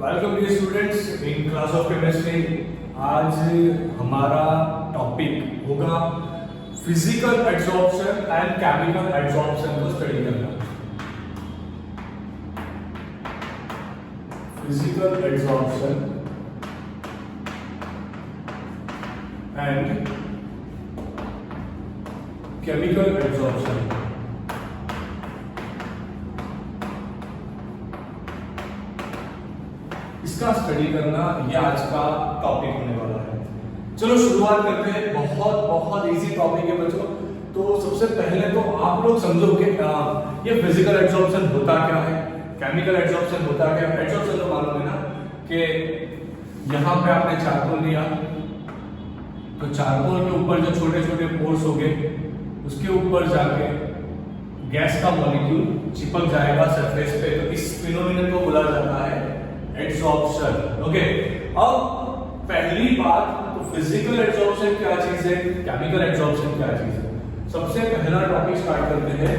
Welcome dear students in class of chemistry. आज हमारा topic होगा physical absorption and chemical absorption को study करना। Physical absorption and chemical absorption. इसका study करना ये आज का टॉपिक होने वाला है। चलो शुरुआत करते हैं। बहुत बहुत इजी टॉपिक है बच्चों। तो सबसे पहले तो आप लोग समझो कि ये फिजिकल एब्जॉर्प्शन होता क्या है, केमिकल एब्जॉर्प्शन होता क्या है। एब्जॉर्प्शन तो मालूम है ना कि यहाँ पे आपने चारकोल लिया तो चारकोल के ऊपर जो छोटे छोटे पोर्स हो गए उसके ऊपर जाके गैस का मॉलिक्यूल चिपक जाएगा सरफेस पे। तो इस फिनोमिनन को बोला जाता है एब्जॉर्प्शन। ओके, अब पहली बात तो फिजिकल एब्जॉर्प्शन क्या चीज है, केमिकल एब्जॉर्प्शन क्या चीज है। सबसे पहला टॉपिक स्टार्ट करते हैं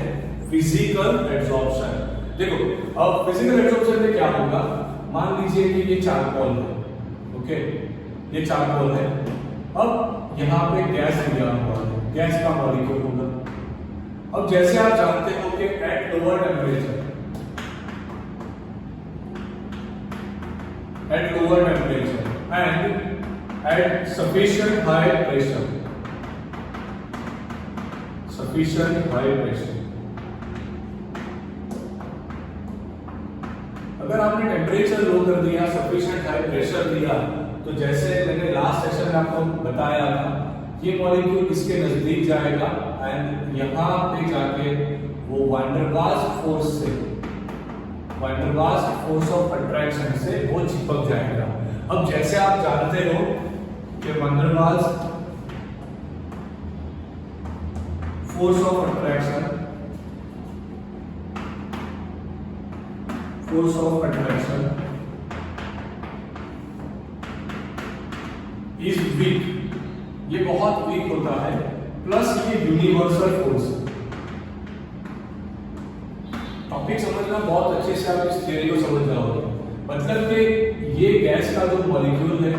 फिजिकल एब्जॉर्प्शन। देखो, अब फिजिकल एब्जॉर्प्शन में क्या होगा, मान लीजिए कि ये चारकोल है। ओके, ये चारकोल है। अब यहाँ पे गैस लिया हुआ है, गैस का मॉलिक्यूल होगा। अब जैसे आप जानते हो कि at lower temperature and at sufficient high pressure अगर आपने टेम्परेचर लो कर दिया, सफिशिएंट हाई प्रेशर दिया, तो जैसे मैंने लास्ट सेशन में आपको बताया था, ये मॉलिक्यूल इसके नजदीक जाएगा एंड यहाँ पे जाके वो van der Waals force of attraction से वो चिपक जाएगा। अब जैसे आप जानते हो कि van der Waals force of attraction is weak, ये बहुत वीक होता है, प्लस ये यूनिवर्सल फोर्स। टॉपिक समझना बहुत अच्छे से, आप इस थियरी को समझ जाओगे। मतलब कि ये गैस का जो मॉलिक्यूल है,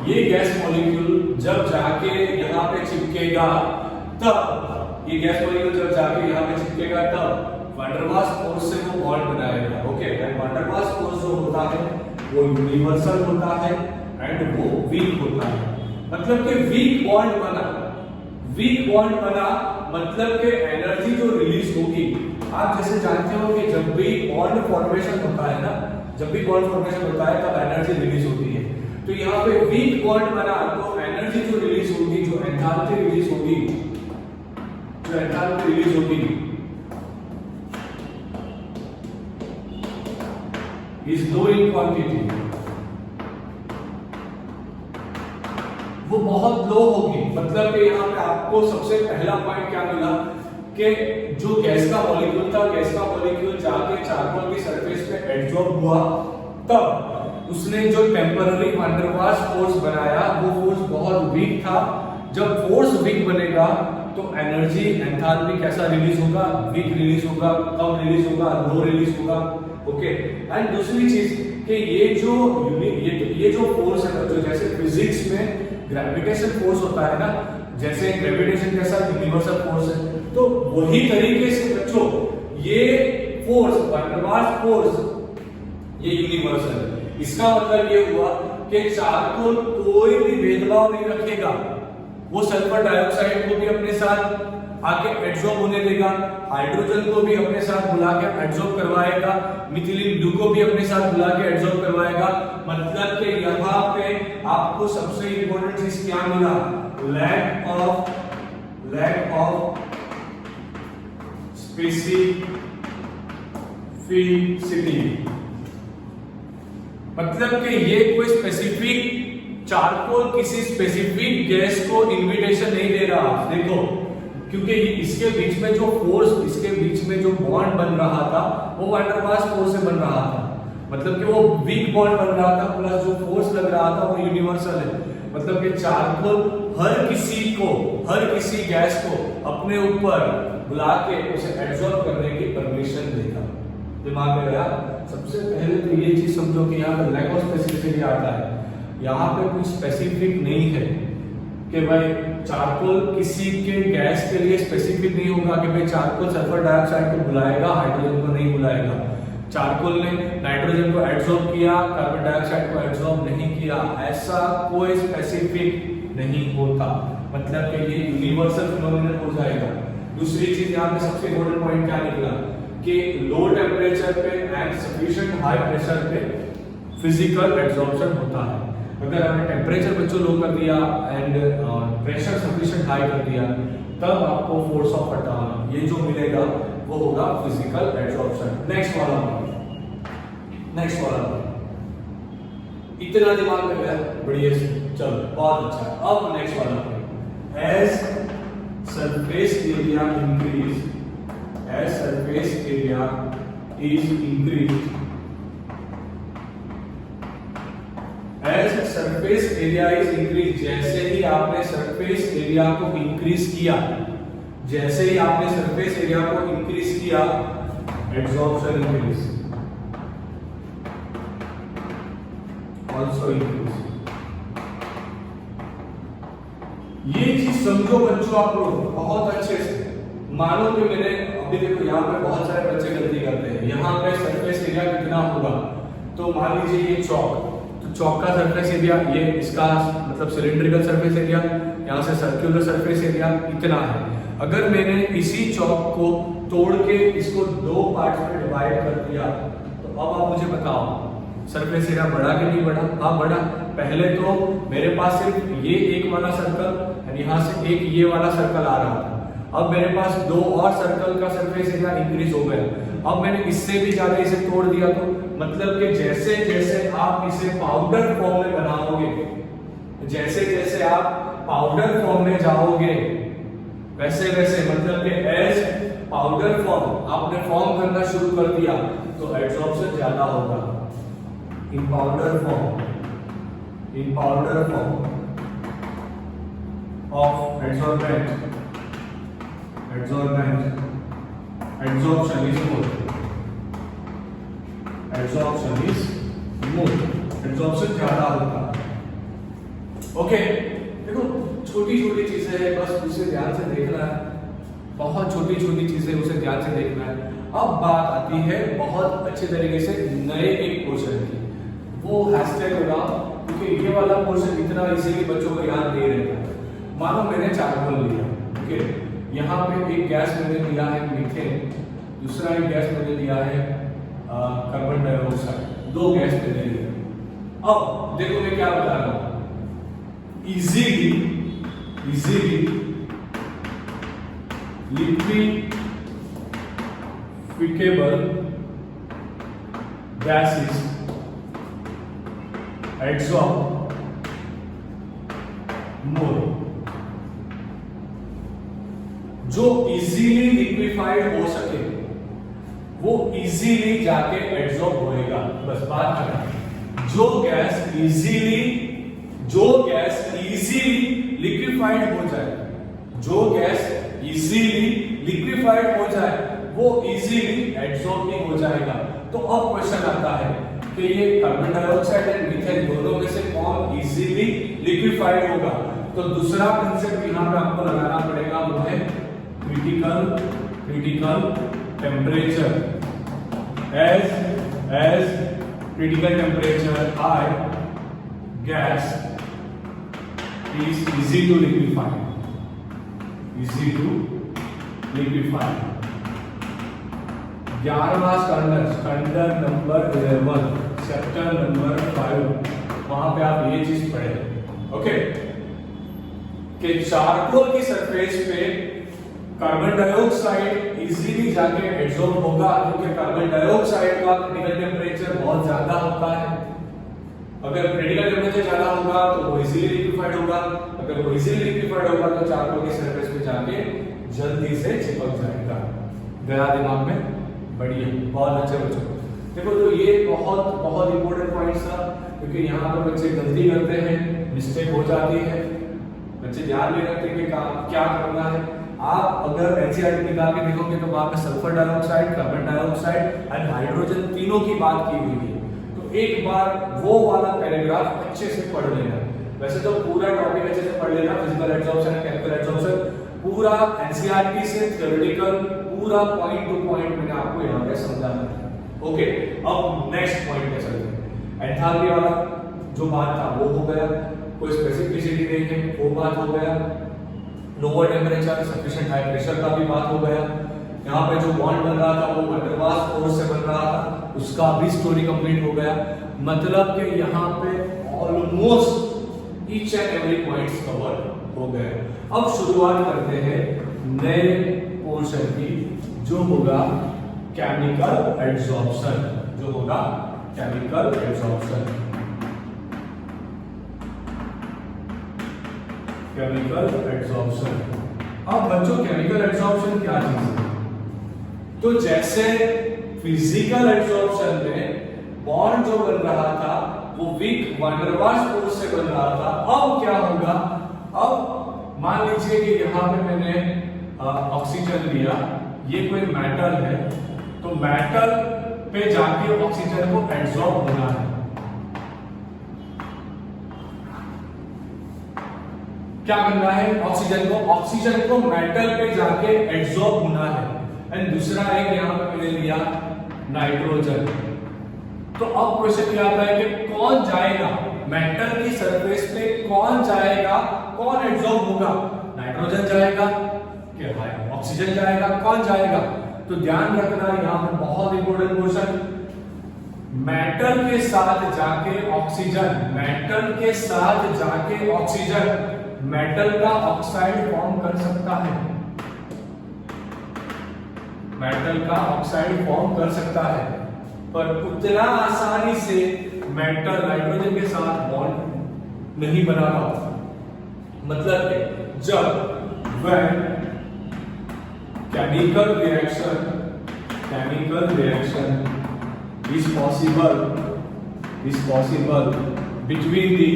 ये गैस मॉलिक्यूल जब जाके यहाँ पे चिपकेगा तब वैन डर वाल्स फोर्स से वो बॉन्ड बनाएगा। Okay, and van der Waals force जो होता है वो यूनिवर्सल होता है एंड वो वीक होता है। मतलब कि वीक बॉन्ड बना मतलब कि एनर्जी जो रिलीज होगी, आप जैसे जानते हो कि जब भी बॉन्ड फॉर्मेशन होता है तब एनर्जी रिलीज होती है। तो यहाँ पे वीक बॉन्ड बना तो एनर्जी जो रिलीज होगी, जो एंथैल्पी रिलीज होगी इज लो इन क्वांटिटी, वो बहुत लो होगी। मतलब कि यहाँ पे आपको सबसे पहला पॉइंट क्या मिला कि जो गैस का मॉलिक्यूल जाके चारकोल की सरफेस पे एब्जॉर्ब हुआ, तब उसने जो temporary van der Waals force बनाया वो फोर्स बहुत वीक था। जब फोर्स वीक बनेगा तो एनर्जी एंथैल्पी कैसा रिलीज होगा, वीक रिलीज होगा, कम रिलीज होगा, लो रिलीज होगा। ओके, एंड दूसरी चीज कि ये जो फोर्स है, जो जैसे फिजिक्स में ग्रेविटेशन फोर्स होता है ना, जैसे ग्रेविटेशन कैसा यूनिवर्सल फोर्स है, तो वही तरीके से बच्चों ये force van der Waals force ये यूनिवर्सल है। इसका मतलब ये हुआ कि चारकोल कोई भी भेदभाव नहीं रखेगा, वो सल्फर डाइऑक्साइड को भी अपने साथ आके एब्जॉर्ब होने देगा, हाइड्रोजन को भी अपने साथ बुला के एब्जॉर्ब करवाएगा, मिथिलीन ब्लू को भी अपने साथ बुला के एब्जॉर्ब करवाएगा। मतलब कि यहाँ पे आपको सबसे इंपॉर्टेंट चीज क्या मिला, लैक ऑफ स्पेसिफिसिटी। मतलब कि ये कोई स्पेसिफिक चारकोल किसी स्पेसिफिक गैस को इन्विटेशन नहीं दे रहा। देखो, क्योंकि इसके बीच में जो बॉन्ड बन रहा था वो वैन डर वाल्स फोर्स से बन रहा था। मतलब कि वो वीक बॉन्ड बन रहा था, प्लस जो फोर्स लग रहा था वो यूनिवर्सल है। मतलब कि चारकोल हर किसी गैस को अपने ऊपर बुला के उसे एब्जॉर्ब करने की परमिशन देगा। दिमाग में गया? सबसे पहले तो ये चीज समझो कि यहाँ पे लैक ऑफ स्पेसिफिसिटी आता है। यहाँ पे कुछ स्पेसिफिक नहीं है कि भाई चारकोल किसी के गैस के लिए स्पेसिफिक नहीं होगा कि भाई चारकोल सल्फर डाइऑक्साइड को बुलाएगा, हाइड्रोजन को नहीं बुलाएगा। चारकोल ने नाइट्रोजन को एब्सॉर्ब किया, कार्बन डाइऑक्साइड को एब्सॉर्ब नहीं किया, ऐसा कोई स्पेसिफिक नहीं होता। मतलब कि ये यूनिवर्सल फिनोमिनन हो जाएगा। दूसरी चीज यहाँ पे सबसे इम्पोर्टेंट पॉइंट क्या निकला कि लो टेम्परेचर पे एंड सफिशिएंट हाई प्रेशर पे फिजिकल एब्जॉर्प्शन होता है। अगर हमने टेम्परेचर बच्चों लो कर दिया एंड प्रेशर सफिशिएंट हाई कर दिया, तब आपको फोर्स ऑफ अटॉर्नी ये जो मिलेगा वो होगा फिजिकल एब्जॉर्प्शन। नेक्स्ट वाला इतना दिमाग में गया, बढ़िया, चलो बहुत अच्छा। अब नेक्स्ट वाला, as surface area increase, as surface area is increase, as surface area is increase, जैसे ही आपने सरफेस एरिया को इंक्रीज किया, जैसे ही आपने सरफेस एरिया को इंक्रीज किया, एब्जॉर्प्शन इंक्रीज, ऑल्सो इंक्रीज। ये चीज समझो बच्चों आप लोग बहुत अच्छे से। मानो कि मैंने अभी देखो यहाँ पे बहुत सारे बच्चे गलती करते हैं। यहाँ पे सरफेस एरिया कितना होगा, तो मान लीजिए ये चौक, तो चौक का सरफेस एरिया, ये इसका मतलब सिलिंड्रिकल सरफेस एरिया, यहाँ से सर्कुलर सरफेस एरिया इतना है। अगर मैंने इसी चौक को तोड़ के इसको दो पार्ट्स में डिवाइड कर दिया, तो अब आप मुझे बताओ सरफेस एरिया बढ़ा कि नहीं बढ़ा? हाँ बढ़ा। पहले तो मेरे पास सिर्फ ये एक वाला सर्कल और यहाँ से एक ये वाला सर्कल आ रहा था। अब मेरे पास दो और सर्कल का सरफेस एरिया इंक्रीज हो गया। अब मैंने इससे भी ज्यादा इसे तोड़ दिया, तो मतलब कि जैसे जैसे आप इसे पाउडर फॉर्म में बनाओगे, जैसे जैसे आप पाउडर फॉर्म में जाओगे, वैसे वैसे मतलब कि एज पाउडर फॉर्म आपने फॉर्म करना शुरू कर दिया, तो एब्जॉर्प्शन ज्यादा होगा। In powder form of absorbent, absorption is more, absorption ज्यादा होता है। ओके, देखो छोटी छोटी चीजें हैं, बस उसे ध्यान से देखना है, बहुत छोटी छोटी चीजें उसे ध्यान से देखना है। अब बात आती है बहुत अच्छे तरीके से नए एक पोर्शन की, वो हैशटैग होगा, क्योंकि ये वाला पोर्शन इतना इजीली बच्चों को याद नहीं रहता। मानो मैंने चारकोल लिया, ओके, यहाँ पे एक गैस मैंने लिया है मीथेन, दूसरा एक गैस मैंने लिया है कार्बन डाइऑक्साइड, दो गैस मैंने लिया। अब देखो मैं क्या बता रहा हूं, इजीली लिक्विफिकेबल गैसेस एब्सॉर्ब मोर, जो इजीली लिक्विफाइड हो सके वो इजीली जाके एब्सॉर्ब होएगा। बस बात करें, जो गैस इजीली लिक्विफाइड हो जाए, जो गैस इजीली लिक्विफाइड हो जाए वो इजीली एब्सॉर्ब नहीं हो जाएगा। तो अब क्वेश्चन आता है कि ये कार्बन डाइऑक्साइड एंड मीथेन दोनों में से कौन इजीली लिक्विफाइड होगा? तो दूसरा कंसेप्ट यहाँ पे आपको लगाना पड़ेगा, वो है critical temperature। as critical temperature high, gas is easy to liquefy, ग्यारहवां स्टैंडर्ड नंबर 11 चैप्टर नंबर 5, वहां पे आप ये चीज पढ़े, ओके, कि चारकोल की सरफेस पे कार्बन डाइऑक्साइड इजीली जाके एब्सॉर्ब होगा, क्योंकि कार्बन डाइऑक्साइड का क्रिटिकल टेम्परेचर बहुत ज्यादा होता है। अगर क्रिटिकल टेम्परेचर ज्यादा होगा तो वो इजीली लिक्विफाइड होगा, अगर वो इजीली लिक्विफाइड होगा तो चारकोल की सरफेस पे जाके जल्दी से चिपक जाएगा। गया दिमाग में? बढ़िया, बहुत अच्छे बच्चों। देखो तो ये बहुत इंपॉर्टेंट पॉइंट्स था, क्योंकि यहाँ पर बच्चे गलती करते हैं, मिस्टेक हो जाती है, बच्चे ध्यान नहीं रखते कि क्या करना है। आप अगर एनसीईआरटी निकाल के देखोगे तो वहां पे sulphur dioxide, carbon dioxide and hydrogen तीनों की बात की हुई है। तो एक बार वो वाला पैराग्राफ अच्छे से पढ़ लेना। वैसे तो पूरा टॉपिक अच्छे से पढ़ लेना, फिजिकल एब्जॉर्प्शन, केमिकल एब्जॉर्प्शन, पूरा एनसीईआरटी से थ्योरेटिकल पूरा पॉइंट टू पॉइंट मैंने आपको यहाँ पे समझाना है। ओके, अब नेक्स्ट पॉइंट पे चलते हैं। एंथैल्पी वाला जो बात था वो हो गया, कोई स्पेसिफिसिटी नहीं है वो बात हो गया, lower temperature sufficient high pressure का भी बात हो गया। यहाँ पे जो बॉन्ड बन रहा था वो वंडरवाल्स फोर्स से बन रहा था, उसका भी स्टोरी कंप्लीट हो गया। मतलब कि यहाँ पे almost each and every points cover हो गए। अब शुरुआत करते हैं नए पोर्शन की, जो होगा केमिकल एब्जॉर्प्शन, जो होगा केमिकल एब्जॉर्प्शन। Chemical absorption. अब बच्चों केमिकल एब्जॉर्प्शन क्या चीज है? तो जैसे फिजिकल एब्जॉर्प्शन में बॉन्ड जो बन रहा था वो वीक वंडरवाल्स फोर्स से बन रहा था, अब क्या होगा? अब मान लीजिए कि यहां पे मैंने ऑक्सीजन लिया, ये कोई मेटल है, तो मेटल पे जाके ऑक्सीजन को एब्जॉर्ब होना है। क्या करना है? ऑक्सीजन को मेटल पे जाके एब्जॉर्ब होना है। एंड दूसरा एक यहां पे मैंने लिया नाइट्रोजन। तो अब क्वेश्चन क्या आता है कि कौन जाएगा मेटल की सरफेस पे, कौन जाएगा, कौन एब्जॉर्ब होगा? नाइट्रोजन जाएगा कि ऑक्सीजन जाएगा? कौन जाएगा? तो ध्यान रखना यहां पर बहुत इंपॉर्टेंट क्वेश्चन, मेटल के साथ जाके ऑक्सीजन, मेटल के साथ जाके ऑक्सीजन मेटल का ऑक्साइड फॉर्म कर सकता है, मेटल का ऑक्साइड फॉर्म कर सकता है, पर उतना आसानी से मेटल नाइट्रोजन के साथ बॉन्ड नहीं बना पाता। मतलब कि जब when chemical reaction is possible between the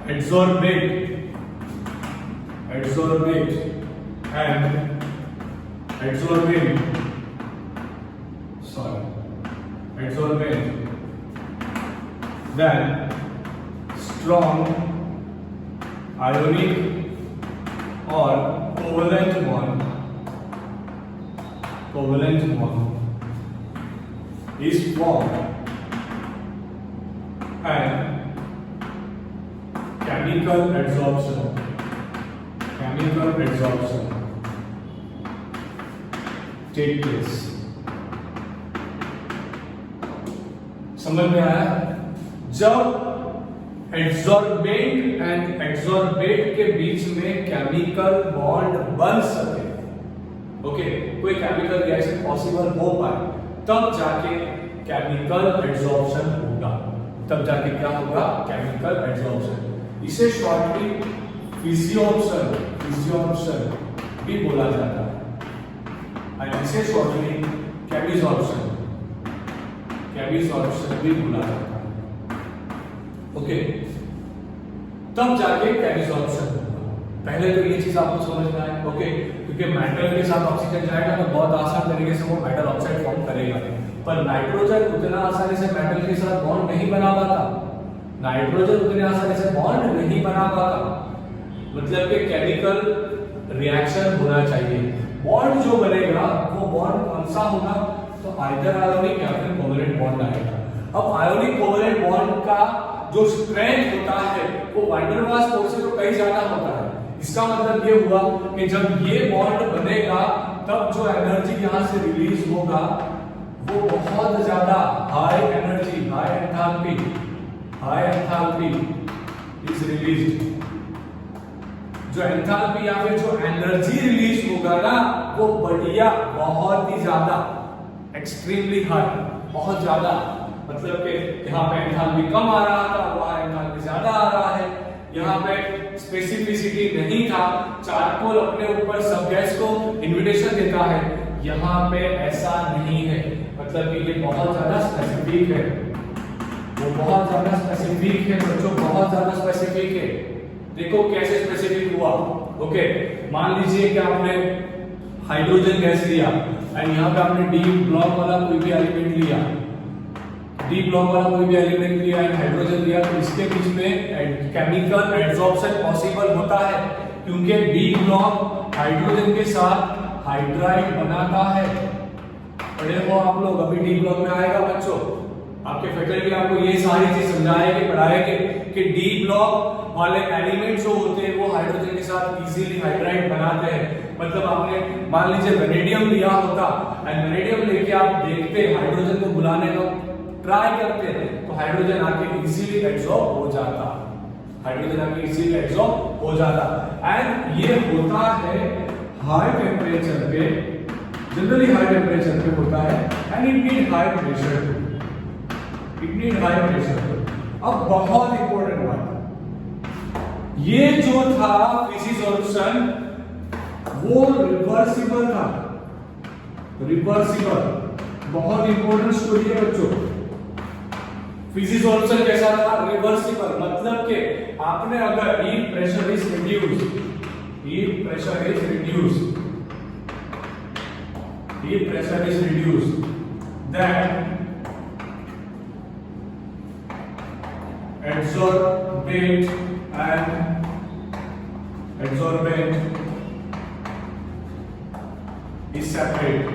adsorbate and adsorbent, then strong ionic or covalent bond is formed and chemical adsorption take place। समझ में आया? जब एड्सॉर्बेंट एंड एड्सॉर्बेट के बीच में केमिकल बॉन्ड बन सके, ओके, कोई केमिकल रिएक्शन पॉसिबल हो पाए, तब जाके केमिकल एड्सॉर्प्शन होगा, तब जाके क्या होगा? Chemical adsorption. इसे शॉर्टली फिजियोप्शन भी बोला जाता है, और इसे शॉर्टली केमिसॉर्प्शन भी बोला जाता है। ओके, तब जाके केमिसॉर्प्शन होगा। पहले तो ये चीज आपको समझना है, ओके, क्योंकि मेटल के साथ ऑक्सीजन जाएगा तो बहुत आसान तरीके से वो मेटल ऑक्साइड फॉर्म करेगा, पर नाइट्रोजन उतना आसानी से मेटल के साथ बॉन्ड नहीं बना पाता, मतलब कि केमिकल रिएक्शन होना चाहिए। बॉन्ड जो बनेगा वो बॉन्ड कौन सा होगा? तो आइदर आयोनिक या फिर कोवलेंट बॉन्ड आएगा। अब आयोनिक कोवलेंट बॉन्ड का जो स्ट्रेंथ होता है वो वंडरवाल्स फोर्स से तो कहीं ज्यादा होता है। इसका मतलब ये हुआ कि जब ये बॉन्ड बनेगा तब जो एनर्जी यहां से रिलीज होगा वो बहुत ज्यादा high energy, high enthalpy is released. जो एंथैल्पी या फिर जो एनर्जी रिलीज होगा ना वो बढ़िया, बहुत ही ज्यादा, एक्सट्रीमली हाई, बहुत ज्यादा, मतलब कि यहाँ पे एंथैल्पी कम आ रहा था, वहां एंथैल्पी ज्यादा आ रहा है। यहाँ पे स्पेसिफिसिटी नहीं था, चारकोल अपने ऊपर सब गैस को इन्विटेशन देता है, यहाँ पे ऐसा नहीं है, मतलब कि ये बहुत ज्यादा स्पेसिफिक है, वो बहुत ज्यादा स्पेसिफिक है बच्चों, बहुत ज्यादा स्पेसिफिक है। देखो कैसे स्पेसिफिक हुआ। ओके, मान लीजिए कि आपने हाइड्रोजन गैस लिया एंड यहाँ पे आपने डी ब्लॉक वाला कोई भी एलिमेंट लिया, डी ब्लॉक वाला कोई भी एलिमेंट लिया एंड हाइड्रोजन लिया, तो इसके बीच में केमिकल एड्सॉर्प्शन पॉसिबल होता है क्योंकि डी ब्लॉक हाइड्रोजन के साथ हाइड्राइड बनाता है। पढ़े हो आप लोग, अभी डी ब्लॉक में आएगा बच्चों, आपके फैकल्टी आपको ये सारी चीज समझाएंगे पढ़ाएंगे कि डी ब्लॉक वाले एलिमेंट जो होते हैं वो हाइड्रोजन के साथ इजीली हाइड्राइड बनाते हैं। मतलब आपने मान लीजिए वेनेडियम लिया होता एंड वेनेडियम लेके आप देखते हाइड्रोजन को बुलाने का ट्राई करते हैं तो हाइड्रोजन आके इजीली एब्सॉर्ब हो जाता, हाइड्रोजन आके इजीली एब्सॉर्ब हो जाता। एंड ये होता है हाई टेम्परेचर पे, जनरली हाई टेम्परेचर पे होता है and it need high pressure, it need high pressure. अब बहुत इंपॉर्टेंट बात, ये जो था फिजिसॉल्यूशन वो रिवर्सिबल था, रिवर्सिबल, बहुत इंपॉर्टेंट स्टोरी है बच्चों। फिजिसॉल्यूशन कैसा था? रिवर्सिबल, मतलब कि आपने अगर heat pressure is reduced, heat pressure is reduced, heat pressure is reduced, then adsorbent is separate।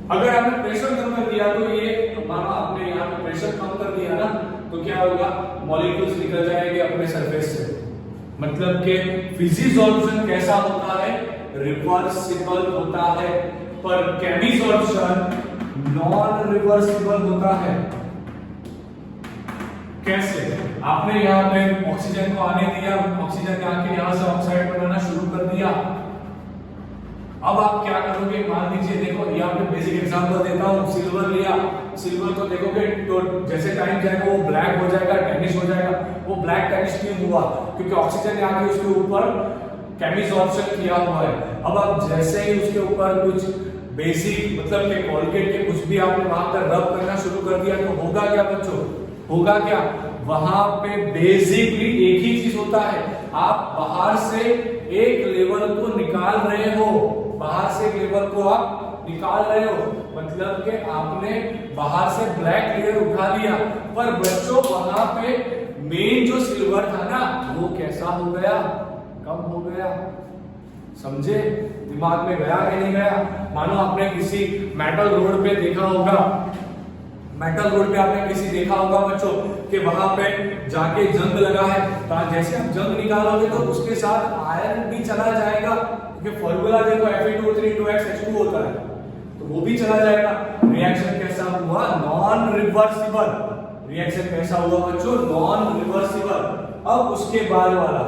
अगर आपने प्रेशर कम कर दिया तो ये मानो आपने यहाँ पे प्रेशर कम कर दिया ना तो क्या होगा, मॉलिक्यूल्स निकल जाएंगे अपने सरफेस से। मतलब कि फिजिसॉल्यूशन कैसा होता है? रिवर्सिबल होता है, पर केमिसॉल्यूशन नॉन रिवर्सिबल होता है। कैसे? आपने यहाँ पे ऑक्सीजन को आने दिया, ऑक्सीजन आके यहाँ से ऑक्साइड बनाना शुरू कर दिया। अब आप क्या करोगे, मान लीजिए देखो यहाँ पे बेसिक एग्जांपल देता हूँ, सिल्वर लिया, सिल्वर को देखोगे तो जैसे टाइम जाएगा वो ब्लैक हो जाएगा, टैनिश हो जाएगा। वो ब्लैक टैनिश क्यों हुआ? क्योंकि ऑक्सीजन ने आके उसके ऊपर केमिसॉल्यूशन किया हुआ है। अब आप जैसे ही उसके ऊपर कुछ बेसिक मतलब के कोलगेट के कुछ भी आपने वहां पर रब करना शुरू कर दिया तो होगा क्या बच्चों? होगा क्या? वहां पे बेसिकली एक ही चीज होता है, आप बाहर से एक लेवल को निकाल रहे हो, बाहर से एक लेवल को आप निकाल रहे हो, मतलब कि आपने बाहर से ब्लैक लेयर उठा लिया, पर बच्चों वहां पे मेन जो सिल्वर था ना वो कैसा हो गया? कम हो गया। समझे? दिमाग में गया कि नहीं गया? मानो आपने किसी मेटल रोड पे देखा होगा, मेटल रोड पे आपने किसी देखा होगा बच्चों कि वहां पे जाके जंग लगा है, तो जैसे आप जंग निकालोगे तो उसके साथ आयरन भी चला जाएगा, क्योंकि फॉर्मूला देखो Fe2O3 होता है, तो वो भी चला जाएगा। रिएक्शन कैसा हुआ? Non reversible. रिएक्शन कैसा हुआ बच्चों? Non reversible. अब उसके बाद वाला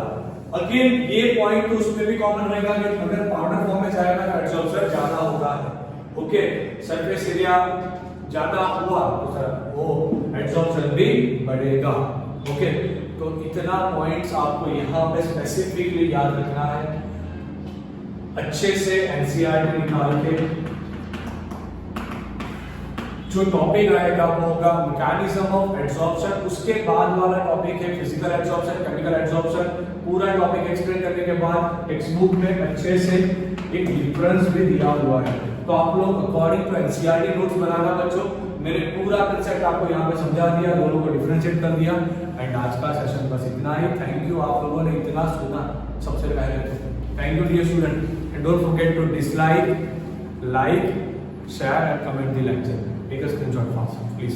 अगेन ये पॉइंट तो उसमें भी कॉमन रहेगा कि अगर पाउडर फॉर्म में जाएगा तो एब्जॉर्प्शन ज्यादा होता है। ओके, सरफेस एरिया ज्यादा हुआ तो सर वो एब्जॉर्प्शन भी बढ़ेगा। ओके, तो इतना पॉइंट्स आपको यहाँ पे स्पेसिफिकली याद रखना है, अच्छे से एनसीईआरटी निकाल के। जो टॉपिक आएगा वो होगा मैकेनिज्म ऑफ एब्जॉर्प्शन, उसके बाद वाला टॉपिक है फिजिकल एब्जॉर्प्शन, केमिकल एब्जॉर्प्शन। पूरा टॉपिक एक्सप्लेन करने के बाद टेक्स्ट बुक में अच्छे से एक डिफरेंस भी दिया हुआ है, तो आप लोग अकॉर्डिंग टू एनसीईआरटी नोट्स बनाना बच्चों। मैंने पूरा कंसेप्ट आपको यहाँ पे समझा दिया, दोनों को डिफरेंशिएट कर दिया। एंड आज का सेशन बस इतना ही। थैंक यू, आप लोगों ने इतना सुना सबसे पहले तो thank you dear student, and don't forget to dislike, like, share and comment the lecture. Take a screenshot fast please.